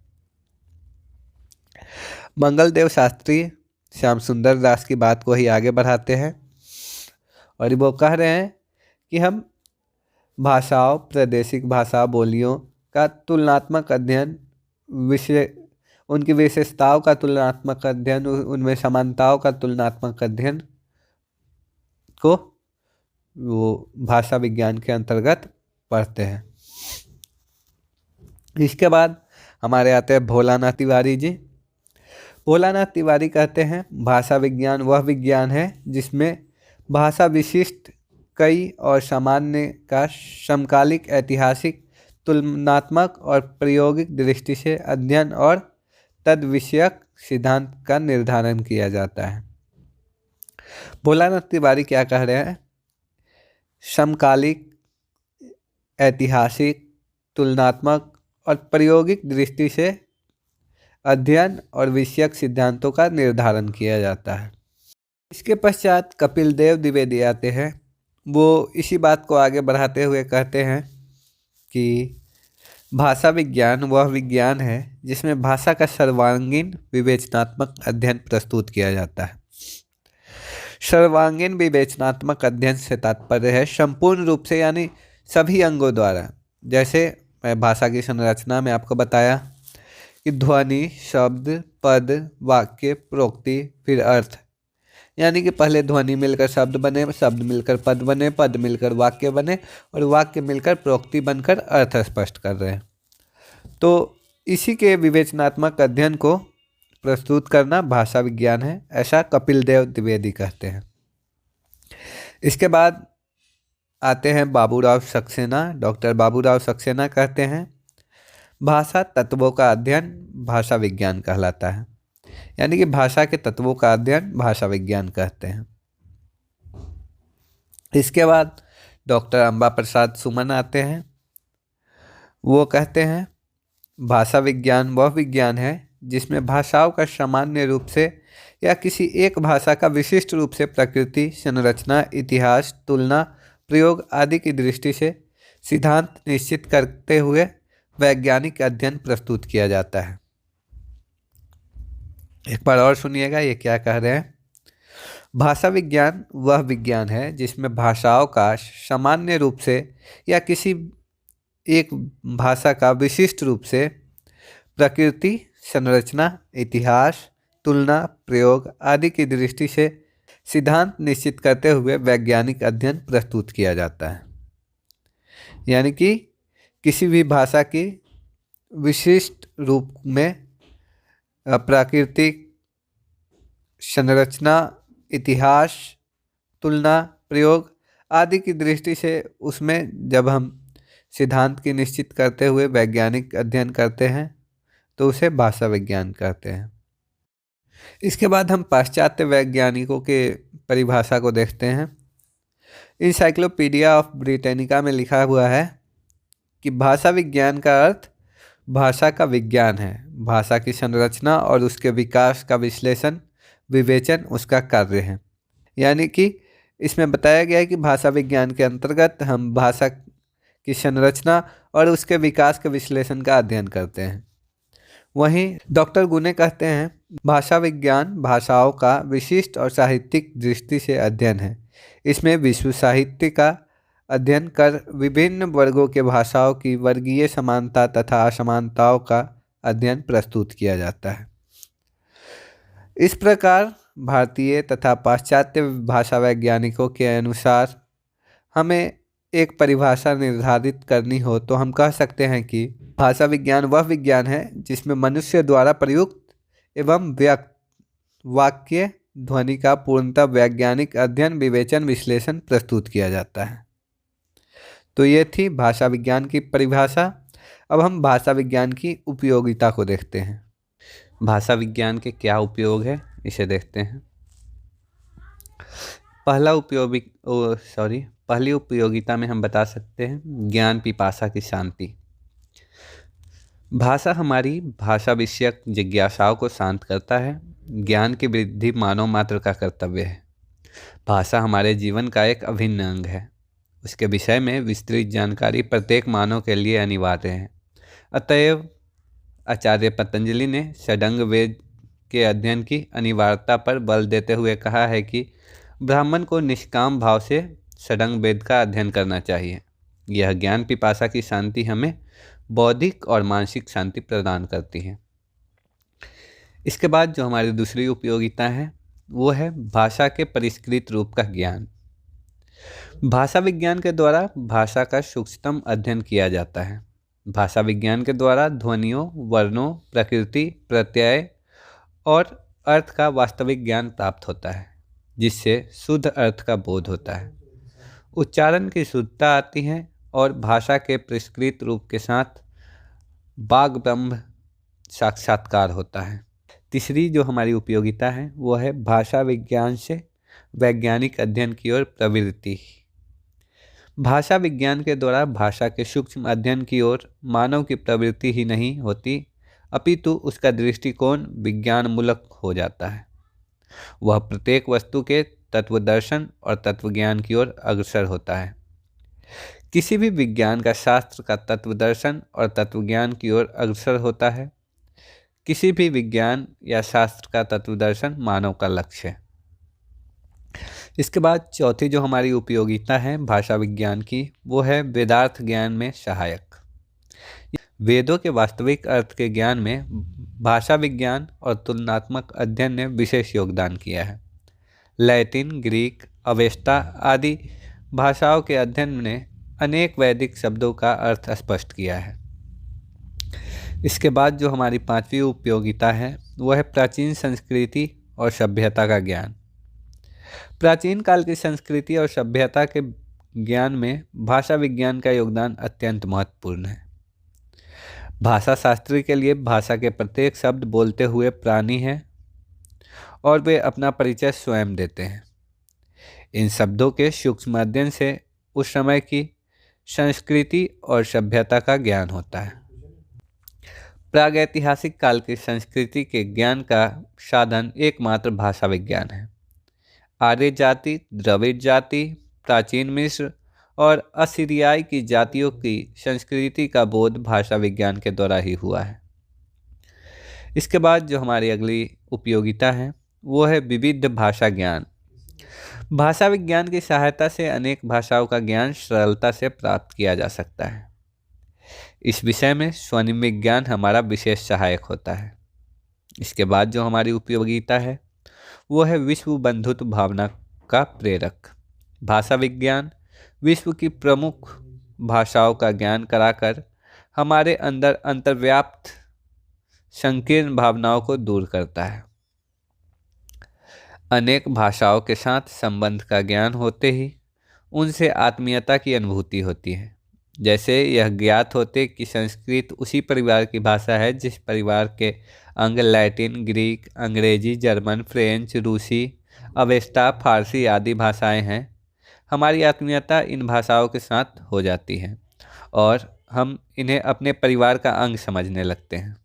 [SPEAKER 1] मंगलदेव शास्त्री श्याम सुंदर दास की बात को ही आगे बढ़ाते हैं और वो कह रहे हैं कि हम भाषाओं, प्रादेशिक भाषा, बोलियों का तुलनात्मक अध्ययन, उनकी विशेषताओं का तुलनात्मक अध्ययन, उनमें समानताओं का तुलनात्मक अध्ययन को वो भाषा विज्ञान के अंतर्गत पढ़ते हैं। इसके बाद हमारे आते हैं भोलानाथ तिवारी जी। भोलानाथ तिवारी कहते हैं, भाषा विज्ञान वह विज्ञान है जिसमें भाषा विशिष्ट कई और सामान्य का समकालिक, ऐतिहासिक, तुलनात्मक और प्रायोगिक दृष्टि से अध्ययन और तद विषयक सिद्धांत का निर्धारण किया जाता है। भोलानाथ तिवारी क्या कह रहे हैं? समकालिक, ऐतिहासिक, तुलनात्मक और प्रायोगिक दृष्टि से अध्ययन और विषयक सिद्धांतों का निर्धारण किया जाता है। इसके पश्चात कपिल देव द्विवेदी आते हैं। वो इसी बात को आगे बढ़ाते हुए कहते हैं कि भाषा विज्ञान वह विज्ञान है जिसमें भाषा का सर्वांगीण विवेचनात्मक अध्ययन प्रस्तुत किया जाता है। सर्वांगीण विवेचनात्मक अध्ययन से तात्पर्य है संपूर्ण रूप से, यानी सभी अंगों द्वारा। जैसे मैं भाषा की संरचना में आपको बताया कि ध्वनि, शब्द, पद, वाक्य, प्रोक्ति, फिर अर्थ, यानी कि पहले ध्वनि मिलकर शब्द बने, शब्द मिलकर पद बने, पद मिलकर वाक्य बने और वाक्य मिलकर प्रोक्ति बनकर अर्थ स्पष्ट कर रहे हैं। तो इसी के विवेचनात्मक अध्ययन को प्रस्तुत करना भाषा विज्ञान है, ऐसा कपिल देव द्विवेदी कहते हैं। इसके बाद आते हैं बाबूराव सक्सेना। डॉक्टर बाबूराव सक्सेना कहते हैं, भाषा तत्वों का अध्ययन भाषा विज्ञान कहलाता है, यानी कि भाषा के तत्वों का अध्ययन भाषा विज्ञान कहते हैं। इसके बाद डॉक्टर अंबा प्रसाद सुमन आते हैं। वो कहते हैं, भाषा विज्ञान वह विज्ञान है जिसमें भाषाओं का सामान्य रूप से या किसी एक भाषा का विशिष्ट रूप से प्रकृति, संरचना, इतिहास, तुलना, प्रयोग आदि की दृष्टि से सिद्धांत निश्चित करते हुए वैज्ञानिक अध्ययन प्रस्तुत किया जाता है। एक बार और सुनिएगा ये क्या कह रहे हैं। भाषा विज्ञान वह विज्ञान है जिसमें भाषाओं का सामान्य रूप से या किसी एक भाषा का विशिष्ट रूप से प्रकृति, संरचना, इतिहास, तुलना, प्रयोग आदि की दृष्टि से सिद्धांत निश्चित करते हुए वैज्ञानिक अध्ययन प्रस्तुत किया जाता है। यानी कि किसी भी भाषा की विशिष्ट रूप में प्राकृतिक, संरचना, इतिहास, तुलना, प्रयोग आदि की दृष्टि से उसमें जब हम सिद्धांत की निश्चित करते हुए वैज्ञानिक अध्ययन करते हैं तो उसे भाषा विज्ञान कहते हैं। इसके बाद हम पाश्चात्य वैज्ञानिकों के परिभाषा को देखते हैं। इंसाइक्लोपीडिया ऑफ ब्रिटेनिका में लिखा हुआ है कि भाषा विज्ञान का अर्थ भाषा का विज्ञान है, भाषा की संरचना और उसके विकास का विश्लेषण, विवेचन उसका कार्य है। यानी कि इसमें बताया गया है कि भाषा विज्ञान के अंतर्गत हम भाषा की संरचना और उसके विकास के विश्लेषण का अध्ययन करते हैं। वहीं डॉक्टर गुने कहते हैं, भाषा विज्ञान भाषाओं का विशिष्ट और साहित्यिक दृष्टि से अध्ययन है। इसमें विश्व साहित्य का अध्ययन कर विभिन्न वर्गों के भाषाओं की वर्गीय समानता तथा असमानताओं का अध्ययन प्रस्तुत किया जाता है। इस प्रकार भारतीय तथा पाश्चात्य भाषा वैज्ञानिकों के अनुसार हमें एक परिभाषा निर्धारित करनी हो तो हम कह सकते हैं कि भाषा विज्ञान वह विज्ञान है जिसमें मनुष्य द्वारा प्रयुक्त एवं व्यक्त वाक्य ध्वनि का पूर्णतः वैज्ञानिक अध्ययन विवेचन विश्लेषण प्रस्तुत किया जाता है। तो ये थी भाषा विज्ञान की परिभाषा। अब हम भाषा विज्ञान की उपयोगिता को देखते हैं। भाषा विज्ञान के क्या उपयोग है इसे देखते हैं। पहली उपयोगिता में हम बता सकते हैं ज्ञान पिपासा की शांति। भाषा हमारी भाषा विषयक जिज्ञासाओं को शांत करता है। ज्ञान की वृद्धि मानव मात्र का कर्तव्य है। भाषा हमारे जीवन का एक अभिन्न अंग है। उसके विषय में विस्तृत जानकारी प्रत्येक मानव के लिए अनिवार्य है। अतएव आचार्य पतंजलि ने षडंग वेद के अध्ययन की अनिवार्यता पर बल देते हुए कहा है कि ब्राह्मण को निष्काम भाव से षडंग वेद का अध्ययन करना चाहिए। यह ज्ञान पिपासा की शांति हमें बौद्धिक और मानसिक शांति प्रदान करती है। इसके बाद जो हमारी दूसरी उपयोगिता है वो है भाषा के परिष्कृत रूप का ज्ञान। भाषा विज्ञान के द्वारा भाषा का सूक्ष्मतम अध्ययन किया जाता है। भाषा विज्ञान के द्वारा ध्वनियों, वर्णों, प्रकृति, प्रत्यय और अर्थ का वास्तविक ज्ञान प्राप्त होता है, जिससे शुद्ध अर्थ का बोध होता है। उच्चारण की शुद्धता आती है और भाषा के परिष्कृत रूप के साथ वाग ब्रह्म साक्षात्कार होता है। तीसरी जो हमारी उपयोगिता है वो है भाषा विज्ञान से वैज्ञानिक अध्ययन की ओर प्रवृत्ति। भाषा विज्ञान के द्वारा भाषा के सूक्ष्म अध्ययन की ओर मानव की प्रवृत्ति ही नहीं होती, अपितु उसका दृष्टिकोण विज्ञानमूलक हो जाता है। वह प्रत्येक वस्तु के तत्वदर्शन और तत्वज्ञान की ओर अग्रसर होता है। किसी भी विज्ञान का शास्त्र का तत्वदर्शन और तत्वज्ञान की ओर अग्रसर होता है। किसी भी विज्ञान या शास्त्र का तत्वदर्शन मानव का लक्ष्य है। इसके बाद चौथी जो हमारी उपयोगिता है भाषा विज्ञान की वो है वेदार्थ ज्ञान में सहायक। वेदों के वास्तविक अर्थ के ज्ञान में भाषा विज्ञान और तुलनात्मक अध्ययन ने विशेष योगदान किया है। लैटिन, ग्रीक, अवेस्ता आदि भाषाओं के अध्ययन ने अनेक वैदिक शब्दों का अर्थ स्पष्ट किया है। इसके बाद जो हमारी पांचवी उपयोगिता है वो है प्राचीन संस्कृति और सभ्यता का ज्ञान। प्राचीन काल की संस्कृति और सभ्यता के ज्ञान में भाषा विज्ञान का योगदान अत्यंत महत्वपूर्ण है। भाषा शास्त्री के लिए भाषा के प्रत्येक शब्द बोलते हुए प्राणी हैं और वे अपना परिचय स्वयं देते हैं। इन शब्दों के सूक्ष्म अध्ययन से उस समय की संस्कृति और सभ्यता का ज्ञान होता है। प्रागैतिहासिक काल की संस्कृति के ज्ञान का साधन एकमात्र भाषा विज्ञान है। आर्य जाति, द्रविड़ जाति, प्राचीन मिस्र और असीरियाई की जातियों की संस्कृति का बोध भाषा विज्ञान के द्वारा ही हुआ है। इसके बाद जो हमारी अगली उपयोगिता है वो है विविध भाषा ज्ञान। भाषा विज्ञान की सहायता से अनेक भाषाओं का ज्ञान सरलता से प्राप्त किया जा सकता है। इस विषय में स्वनिम विज्ञान हमारा विशेष सहायक होता है। इसके बाद जो हमारी उपयोगिता है वो है विश्व बंधुत्व भावना का प्रेरक। भाषा विज्ञान विश्व की प्रमुख भाषाओं का ज्ञान कराकर हमारे अंदर अंतर्व्याप्त संकीर्ण भावनाओं को दूर करता है। अनेक भाषाओं के साथ संबंध का ज्ञान होते ही उनसे आत्मीयता की अनुभूति होती है। जैसे यह ज्ञात होते कि संस्कृत उसी परिवार की भाषा है जिस परिवार के अंग लैटिन, ग्रीक, अंग्रेजी, जर्मन, फ्रेंच, रूसी, अवेस्ता, फारसी आदि भाषाएं हैं। हमारी आत्मीयता इन भाषाओं के साथ हो जाती है और हम इन्हें अपने परिवार का अंग समझने लगते हैं।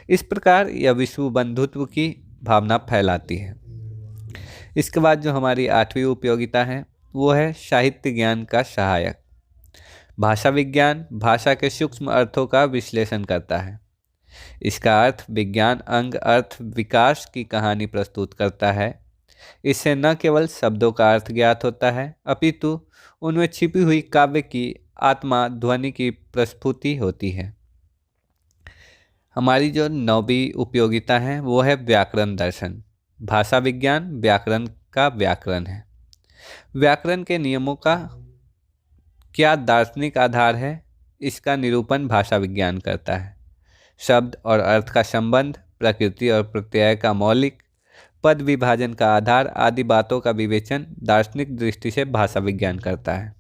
[SPEAKER 1] इस प्रकार यह विश्व बंधुत्व की भावना फैलाती है। इसके बाद जो हमारी आठवीं उपयोगिता है वो है साहित्य ज्ञान का सहायक। भाषा विज्ञान भाषा के सूक्ष्म अर्थों का विश्लेषण करता है। इसका अर्थ विज्ञान अंग अर्थ विकास की कहानी प्रस्तुत करता है। इससे न केवल शब्दों का अर्थ ज्ञात होता है अपितु उनमें छिपी हुई काव्य की आत्मा ध्वनि की प्रस्फुति होती है। हमारी जो 9वीं उपयोगिता है वो है व्याकरण दर्शन। भाषा विज्ञान व्याकरण का व्याकरण है। व्याकरण के नियमों का क्या दार्शनिक आधार है, इसका निरूपण भाषा विज्ञान करता है। शब्द और अर्थ का संबंध, प्रकृति और प्रत्यय का मौलिक, पद विभाजन का आधार आदि बातों का विवेचन दार्शनिक दृष्टि से भाषा विज्ञान करता है।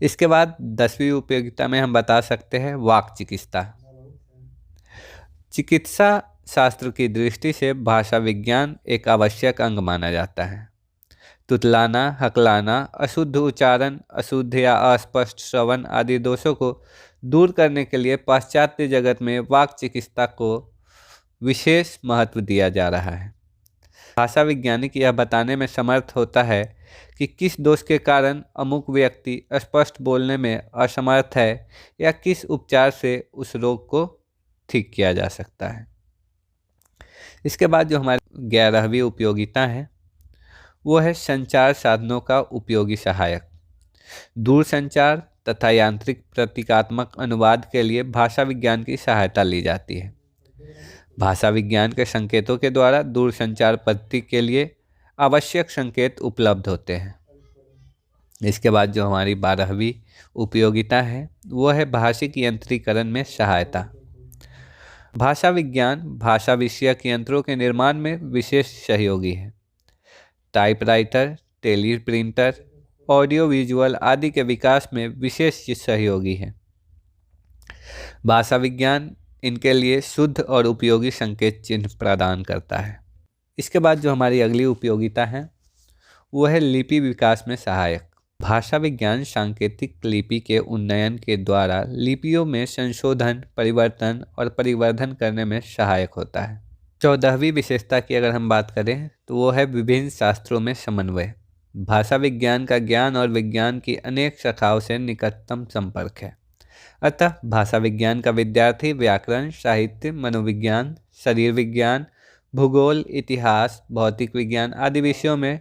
[SPEAKER 1] इसके बाद 10वीं उपयोगिता में हम बता सकते हैं वाक चिकित्सा। चिकित्सा शास्त्र की दृष्टि से भाषा विज्ञान एक आवश्यक अंग माना जाता है। तुतलाना, हकलाना, अशुद्ध उच्चारण, अशुद्ध या अस्पष्ट श्रवण आदि दोषों को दूर करने के लिए पाश्चात्य जगत में वाक चिकित्सा को विशेष महत्व दिया जा रहा है। भाषा वैज्ञानिक यह बताने में समर्थ होता है कि किस दोष के कारण अमुक व्यक्ति स्पष्ट बोलने में असमर्थ है या किस उपचार से उस रोग को ठीक किया जा सकता है। इसके बाद जो हमारी 11वीं उपयोगिता है वो है संचार साधनों का उपयोगी सहायक। दूर संचार तथा यांत्रिक प्रतीकात्मक अनुवाद के लिए भाषा विज्ञान की सहायता ली जाती है। भाषा विज्ञान के संकेतों के द्वारा दूर संचार पद्धति के लिए आवश्यक संकेत उपलब्ध होते हैं। इसके बाद जो हमारी 12वीं उपयोगिता है वो है भाषिक यंत्रीकरण में सहायता। भाषा विज्ञान भाषा विषयक यंत्रों के निर्माण में विशेष सहयोगी है। Typewriter, teleprinter, audio visual आदि के विकास में विशेष सहयोगी है। भाषा विज्ञान इनके लिए शुद्ध और उपयोगी संकेत चिन्ह प्रदान करता है। इसके बाद जो हमारी अगली उपयोगिता है वो है लिपि विकास में सहायक। भाषा विज्ञान सांकेतिक लिपि के उन्नयन के द्वारा लिपियों में संशोधन, परिवर्तन और परिवर्धन करने में सहायक होता है। 14वीं विशेषता की अगर हम बात करें तो वो है विभिन्न शास्त्रों में समन्वय। भाषा विज्ञान का ज्ञान और विज्ञान की अनेक शाखाओं से निकटतम संपर्क है। अतः भाषा विज्ञान का विद्यार्थी व्याकरण, साहित्य, मनोविज्ञान, शरीर विज्ञान, भूगोल, इतिहास, भौतिक विज्ञान आदि विषयों में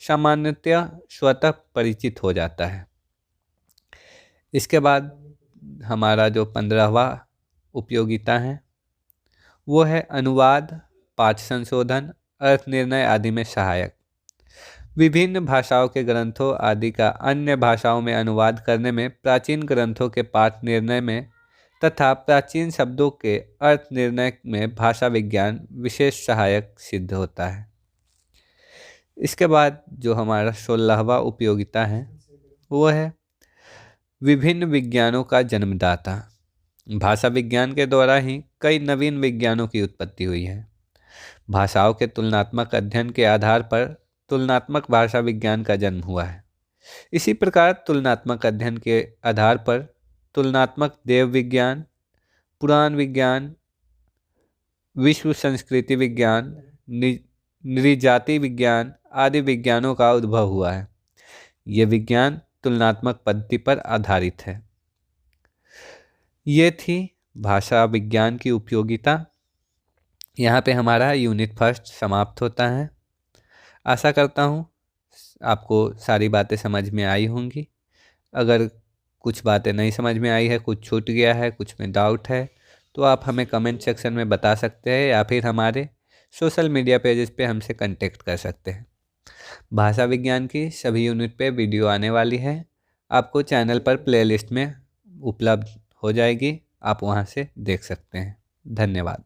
[SPEAKER 1] सामान्यतः स्वतः परिचित हो जाता है। इसके बाद हमारा जो 15वां उपयोगिता है वो है अनुवाद, पाठ संशोधन, अर्थ निर्णय आदि में सहायक। विभिन्न भाषाओं के ग्रंथों आदि का अन्य भाषाओं में अनुवाद करने में, प्राचीन ग्रंथों के पाठ निर्णय में तथा प्राचीन शब्दों के अर्थ निर्णय में भाषा विज्ञान विशेष सहायक सिद्ध होता है। इसके बाद जो हमारा 16वां उपयोगिता है वो है विभिन्न विज्ञानों का जन्मदाता। भाषा विज्ञान के द्वारा ही कई नवीन विज्ञानों की उत्पत्ति हुई है। भाषाओं के तुलनात्मक अध्ययन के आधार पर तुलनात्मक भाषा विज्ञान का जन्म हुआ है। इसी प्रकार तुलनात्मक अध्ययन के आधार पर तुलनात्मक देव विज्ञान, पुराण विज्ञान, विश्व संस्कृति विज्ञान, नृजाति विज्ञान आदि विज्ञानों का उद्भव हुआ है। ये विज्ञान तुलनात्मक पद्धति पर आधारित है। ये थी भाषा विज्ञान की उपयोगिता। यहाँ पे हमारा यूनिट फर्स्ट समाप्त होता है। आशा करता हूँ आपको सारी बातें समझ में आई होंगी। अगर कुछ बातें नहीं समझ में आई है, कुछ छूट गया है, कुछ में डाउट है, तो आप हमें कमेंट सेक्शन में बता सकते हैं या फिर हमारे सोशल मीडिया पेजेस पे हमसे कांटेक्ट कर सकते हैं। भाषा विज्ञान की सभी यूनिट पे वीडियो आने वाली है, आपको चैनल पर प्लेलिस्ट में उपलब्ध हो जाएगी, आप वहाँ से देख सकते हैं। धन्यवाद।